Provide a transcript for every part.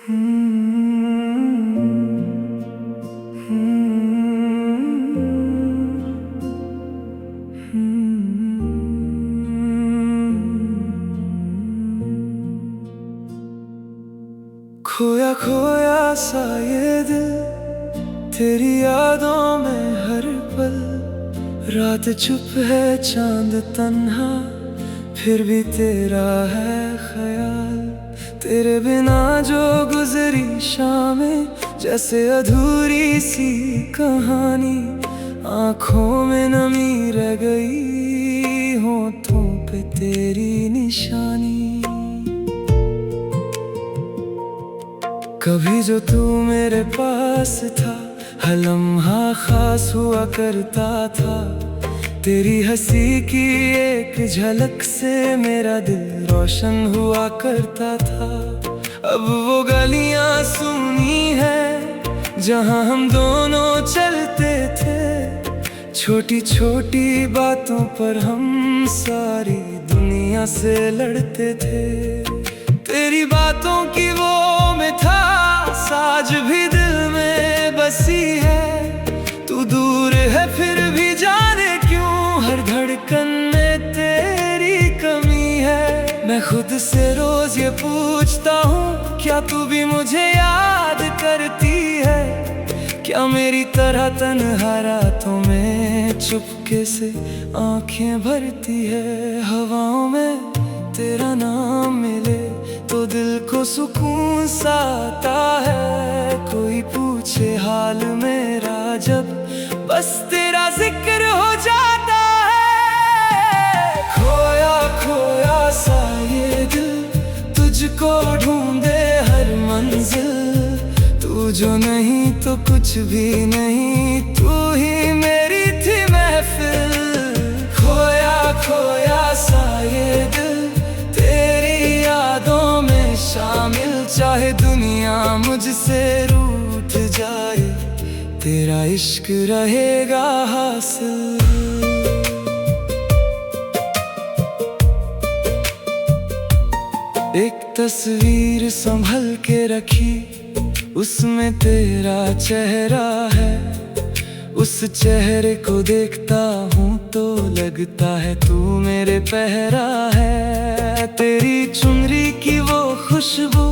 खोया खोया सा ये दिल तेरी यादों में हर पल। रात चुप है चांद तन्हा, फिर भी तेरा है ख्याल। तेरे बिना जो गुजरी शामें जैसे अधूरी सी कहानी। आँखों में नमी रह गई, होठों पे तेरी निशानी। कभी जो तू मेरे पास था, हर लम्हा खास हुआ करता था। तेरी हंसी की एक झलक से मेरा दिल रोशन हुआ करता था। अब वो गलियां सुनी है जहां हम दोनों चलते थे। छोटी छोटी बातों पर हम सारी दुनिया से लड़ते थे। तेरी बातों की वो मिठास आज भी दिल में बसी है। तू दूर है फिर भी जाने क्यों हर धड़कन में तेरी कमी है। मैं खुद से रोज ये पूछता हूँ, क्या तू भी मुझे याद करती है? क्या मेरी तरह तन्हा रातों में चुपके से आंखें भरती है? हवाओं में तेरा नाम मिले तो दिल को सुकून सा आता है। कोई पूछे हाल मेरा जब बस तेरा जिक्र हो जाता है। खोया खोया सा ये दिल तुझको ढूंढे हर मंजिल। तू जो नहीं तो कुछ भी नहीं, तू ही मेरी थी महफिल। खोया खोया सा ये दिल तेरी यादों में शामिल। चाहे दुनिया मुझसे रूठ जाए, तेरा इश्क रहेगा हासिल। एक तस्वीर संभल के रखी, उसमें तेरा चेहरा है। उस चेहरे को देखता हूँ तो लगता है तू मेरे पहरा है। तेरी चुनरी की वो खुशबू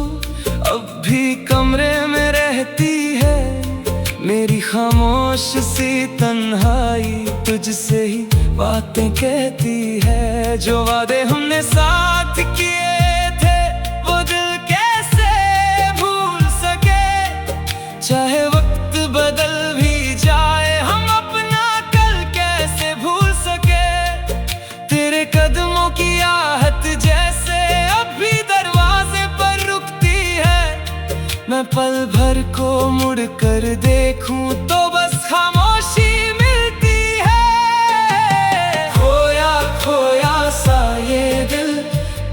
अब भी कमरे में रहती है। मेरी खामोश सी तन्हाई तुझसे ही बातें कहती है। जो वादे हमने साथ किए थे वो दिल कैसे भूल सके? चाहे वक्त बदल भी जाए, हम अपना कल कैसे भूल सके? तेरे कदमों की आहट जैसे अब भी दरवाजे पर रुकती है। मैं पल भर को मुड़ कर देखूं तो बस खामोशी मिलती है। खोया खोया सा ये दिल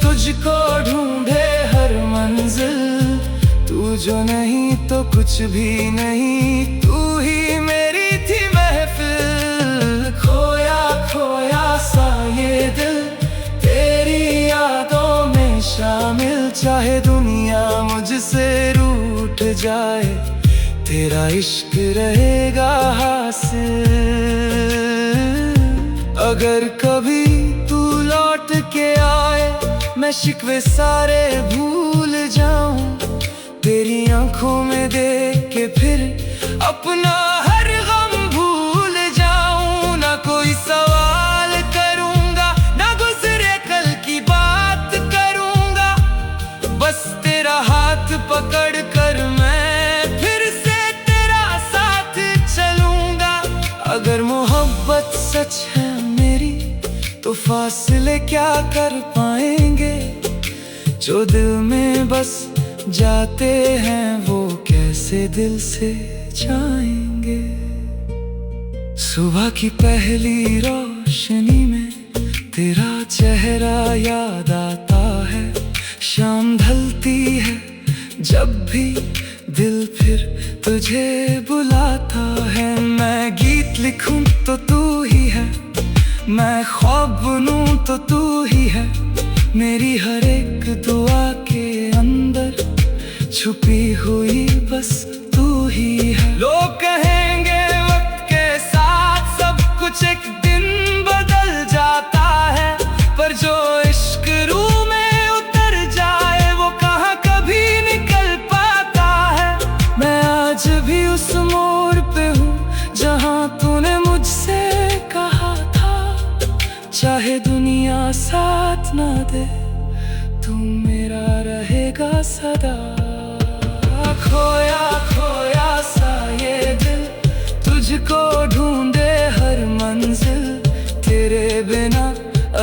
तुझको ढूंढे हर मंजिल। तू जो नहीं तो कुछ भी नहीं, तू ही मेरी थी महफिल। खोया खोया सा ये दिल तेरी यादों में शामिल। चाहे दुनिया मुझसे रूठ जाए, तेरा इश्क रहेगा हासिल। अगर कभी तू लौट के आए, मैं शिकवे सारे भूल जाऊं। तेरी आंखों में देख के फिर अपना हर गम भूल जाऊं। ना कोई सवाल करूंगा, ना गुजरे कल की बात करूंगा। बस तेरा हाथ पकड़ कर मैं फिर से तेरा साथ चलूंगा। अगर मोहब्बत सच है मेरी तो फासले क्या कर पाएंगे? जो दिल में बस जाते हैं वो कैसे दिल से जाएंगे? सुबह की पहली रोशनी में तेरा चेहरा याद आता है। शाम ढलती है जब भी दिल फिर तुझे बुलाता है। मैं गीत लिखूं तो तू ही है, मैं ख्वाब बुनूं तो तू ही है। मेरी हर एक दुआ के अंदर छुपी हुई बस तू ही है। लोग कहेंगे वक्त के साथ सब कुछ एक दिन बदल जाता है, पर जो इश्क रूह में उतर जाए वो कहाँ कभी निकल पाता है। मैं आज भी उस मोड़ पे हूँ जहाँ तूने मुझसे कहा था, चाहे दुनिया साथ ना दे तू मेरा रहेगा सदा। खोया खोया सा ये दिल, तुझको ढूंढे हर मंजिल, तेरे बिना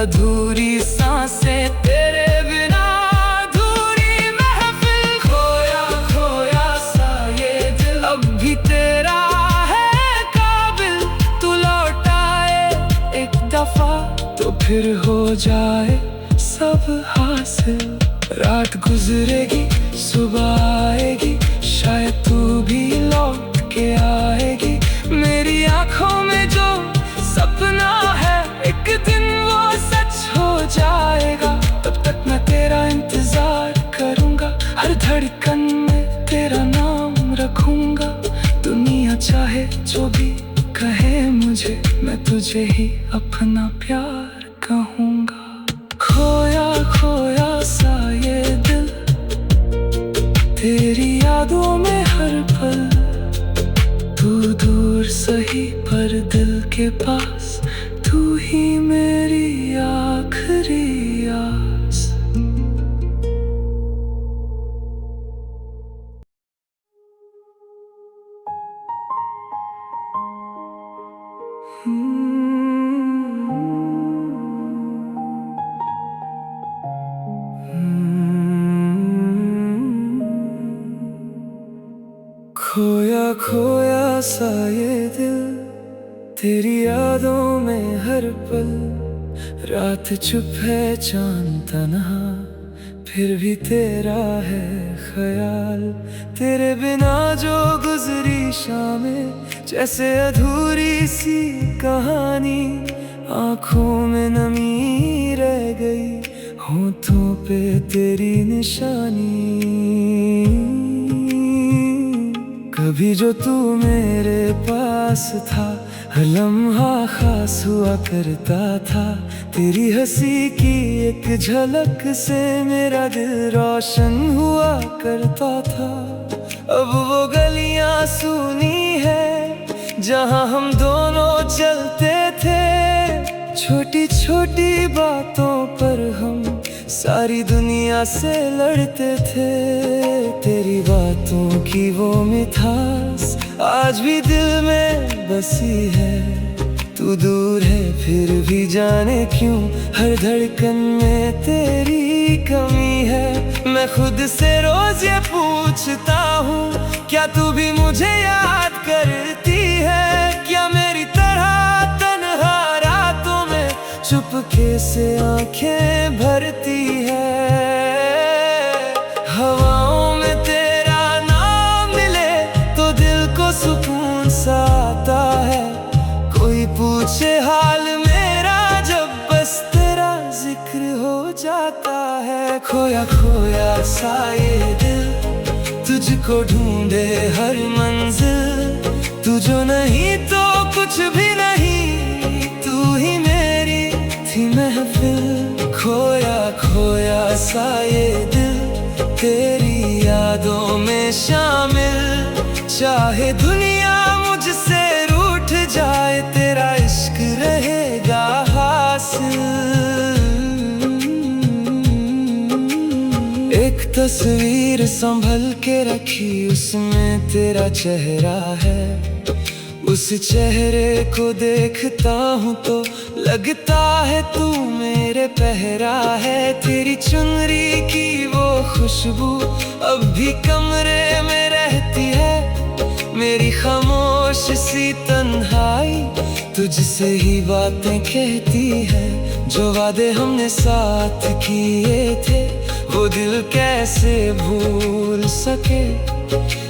अधूरी सांसें, तेरे बिना अधूरी महफिल। खोया खोया सा ये दिल अब भी तेरा है काबिल, तू लौटाए एक दफा तो फिर हो जाए सब हासिल। रात गुजरेगी सुबह आएगी, शायद तू भी लौट के आएगी। मेरी आंखों में जो सपना है एक दिन वो सच हो जाएगा, तब तक मैं तेरा इंतजार करूंगा, हर धड़कन में तेरा नाम रखूंगा। दुनिया चाहे जो भी कहे मुझे, मैं तुझे ही अपना प्यार कहूंगा। खोया खोया सा ये दिल, तेरी यादों में हर पल, तू दूर सही पर दिल के पास, तू ही मेरी आखिरी आस। खोया खोया सा ये दिल, तेरी यादों में हर पल, रात चुप है चांद तन्हा, फिर भी तेरा है ख्याल। तेरे बिना जो गुजरी शामें जैसे अधूरी सी कहानी, आंखों में नमी रह गई, होठों पे तेरी निशानी। कभी जो तू मेरे पास था, हर लम्हा खास हुआ करता था, तेरी हंसी की एक झलक से मेरा दिल रोशन हुआ करता था। अब वो गलियां सूनी है जहां हम दोनों चलते थे, छोटी छोटी बातों पर हम सारी दुनिया से लड़ते थे। तेरी बातों की वो मिठास आज भी दिल में बसी है, तू दूर है फिर भी जाने क्यों हर धड़कन में तेरी कमी है। मैं खुद से रोज ये पूछता हूँ, क्या तू भी मुझे याद करती है? क्या मेरी तरह तन्हा रातों में चुपके से आंखें भरती है? हवाओं में तेरा नाम मिले तो दिल को सुकून सा आता है, कोई पूछे हाल मेरा जब बस तेरा जिक्र हो जाता है। खोया खोया सा ये दिल, तुझको ढूंढे हर मंजिल, तू जो नहीं तो कुछ भी नहीं, तू ही मेरी थी महफिल। खोया खोया सा ये दिल, तेरी यादों में शामिल, चाहे दुनिया मुझसे रूठ जाए, तेरा इश्क रहेगा हासिल। एक तस्वीर संभल के रखी, उसमें तेरा चेहरा है, उस चेहरे को देखता हूँ तो लगता है तू मेरे पहरा है। तेरी चुनरी की वो खुशबू अब भी कमरे में रहती है, मेरी खामोश सी तन्हाई तुझसे ही बातें कहती है। जो वादे हमने साथ किए थे वो दिल कैसे भूल सके,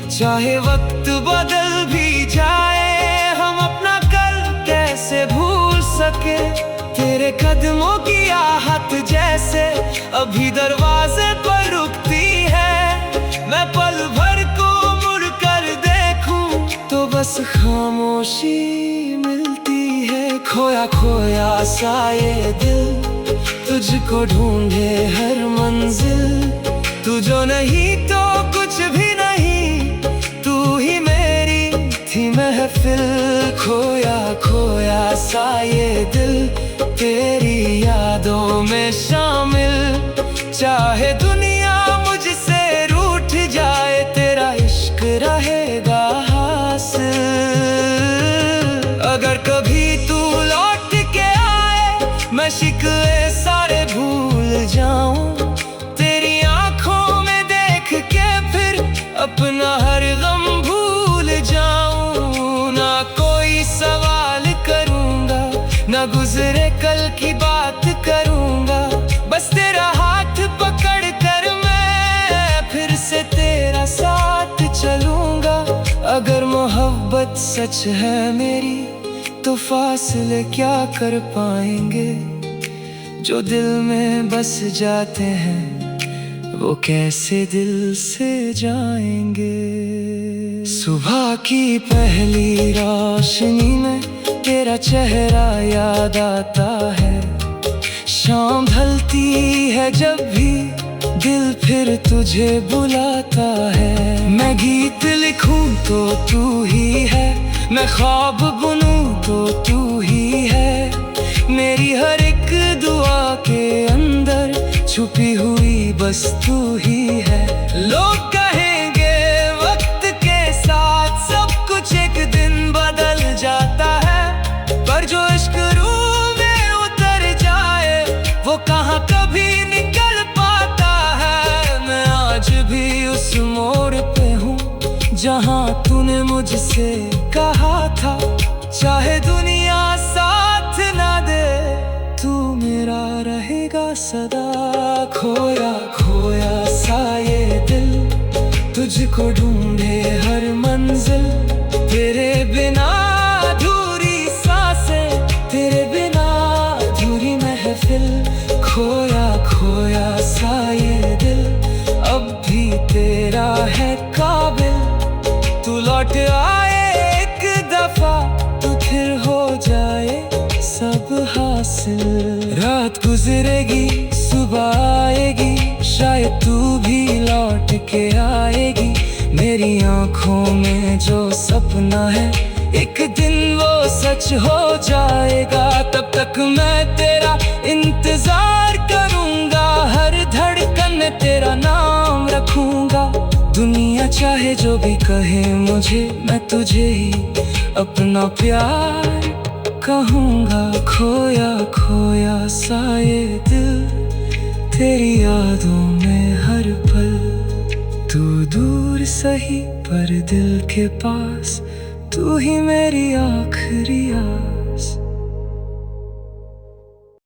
चाहे वक्त बदल भी जाए हम अपना कल कैसे भूल सके। तेरे कदमों की आहट जैसे अभी दरवाजे पर रुकती है, मैं पल सा ये दिल, तुझको ढूंढे हर मंजिल। तू जो नहीं तो कुछ भी नहीं, तू ही मेरी थी महफिल। खोया खोया सा ये दिल, तेरी यादों में शामिल। चाहे दुनिया मुझसे रूठ जाए, तेरा इश्क रहेगा हासिल। अगर कभी तू लौट के आए, मैं शिकवे सारे भूल जाऊं। तेरी आंखों में देख के फिर अपना हर गम भूल जाऊं। ना कोई सवाल करूंगा, ना गुजरे कल की बात करूंगा। बस तेरा हाथ पकड़ कर मैं फिर से तेरा साथ चलूंगा। अगर मोहब्बत सच है मेरी, तो फासले क्या कर पाएंगे। जो दिल में बस जाते हैं, वो कैसे दिल से जाएंगे। सुबह की पहली रोशनी में तेरा चेहरा याद आता है। शाम ढलती है जब भी दिल फिर तुझे बुलाता है। मैं गीत लिखूं तो तू ही है, मैं ख्वाब बुनूं तो तू ही है। मेरी हर एक दुआ के अंदर छुपी हुई बस तू ही है। लोग कहेंगे वक्त के साथ सब कुछ एक दिन बदल जाता है, पर जो इश्क रूह में उतर जाए, वो कहाँ कभी निकल पाता है। मैं आज भी उस मोड़ पे हूँ जहाँ तूने मुझसे कहा था, चाहे दुनिया साथ ना दे, तू मेरा रहेगा सदा। खोया खोया सा ये दिल, तुझको ढूंढे हर मंजिल। तेरे बिना अधूरी सांसें, तेरे बिना अधूरी महफिल। खोया खोया सा ये दिल, अब भी तेरा है काबिल। तू लौट आए एक दफा, तो फिर हो जाए सब हासिल। रात गुजरेगी सुबह आएगी, शायद तू भी लौट के आएगी। मेरी आंखों में जो सपना है, एक दिन वो सच हो जाएगा। तब तक मैं तेरा इंतजार करूंगा, हर धड़कन में तेरा नाम रखूंगा। दुनिया चाहे जो भी कहे मुझे, मैं तुझे ही अपना प्यार कहूंगा। खोया खोया सा ये दिल, तेरी यादों में हर पल। तू दूर सही पर दिल के पास, तू ही मेरी आखिरी याद।